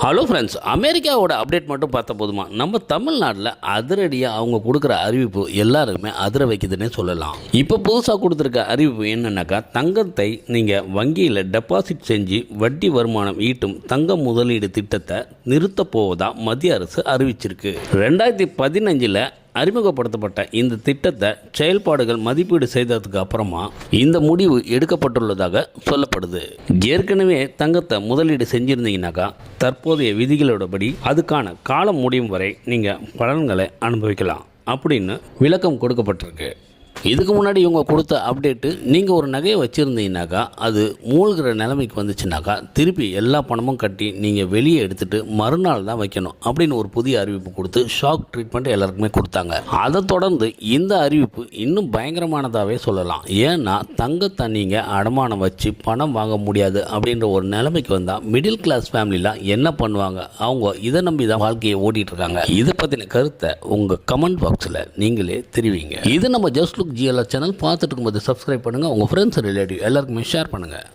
Hello friends, அமெரிக்காவோட update மட்டும் பார்த்தா போதுமா? நம்ம தமிழ்நாட்டில் அதிரடியாக அவங்க கொடுக்குற அறிவிப்பு எல்லாருக்குமே அதிர வைக்குதுன்னே சொல்லலாம். இப்போ புதுசாக கொடுத்துருக்க அறிவிப்பு என்னன்னாக்கா, தங்கத்தை நீங்கள் வங்கியில் டெபாசிட் செஞ்சு வட்டி வருமானம் ஈட்டும் தங்க முதலீடு திட்டத்தை நிறுத்தப் போவதா மத்திய அரசு அறிவிச்சிருக்கு. 2015 அறிமுகப்படுத்தப்பட்ட இந்த திட்டத்தை செயல்பாடுகள் மதிப்பீடு செய்ததுக்கு அப்புறமா இந்த முடிவு எடுக்கப்பட்டுள்ளதாக சொல்லப்படுது. ஏற்கனவே தங்கத்தை முதலீடு செஞ்சிருந்தீங்கன்னாக்கா தற்போதைய விதிகளோடபடி அதுக்கான காலம் முடியும் வரை நீங்கள் பலன்களை அனுபவிக்கலாம் அப்படின்னு விளக்கம் கொடுக்கப்பட்டிருக்கு. இதுக்கு முன்னாடி இவங்க கொடுத்த அப்டேட்டு, நீங்கள் ஒரு நகையை வச்சுருந்தீங்கனாக்கா அது மூழ்கிற நிலைமைக்கு வந்துச்சுனாக்கா திருப்பி எல்லா பணமும் கட்டி நீங்கள் வெளியே எடுத்துகிட்டு மறுநாள் தான் வைக்கணும் அப்படின்னு ஒரு புதிய அறிவிப்பு கொடுத்து ஷாக் ட்ரீட்மெண்ட் எல்லாருக்குமே கொடுத்தாங்க. அதை தொடர்ந்து இந்த அறிவிப்பு இன்னும் பயங்கரமானதாகவே சொல்லலாம். ஏன்னா தங்கத்தை நீங்கள் அடமானம் வச்சு பணம் வாங்க முடியாது அப்படின்ற ஒரு நிலைமைக்கு வந்தால் மிடில் கிளாஸ் ஃபேமிலிலாம் என்ன பண்ணுவாங்க? அவங்க இதை நம்பி தான் வாழ்க்கையை ஓட்டிகிட்ருக்காங்க. இதை பற்றின கருத்தை உங்கள் கமெண்ட் பாக்ஸில் நீங்களே தெரிவிங்க. இது நம்ம ஜஸ்ட் லுக் ஜிஎல்ஆர் சேனல் பார்த்துட்டு இருக்கும்போது சப்ஸ்கிரைப் பண்ணுங்கள். உங்கள் ஃப்ரெண்ட்ஸ் ரிலேட்டிவ் எல்லாருக்குமே ஷேர் பண்ணுங்கள்.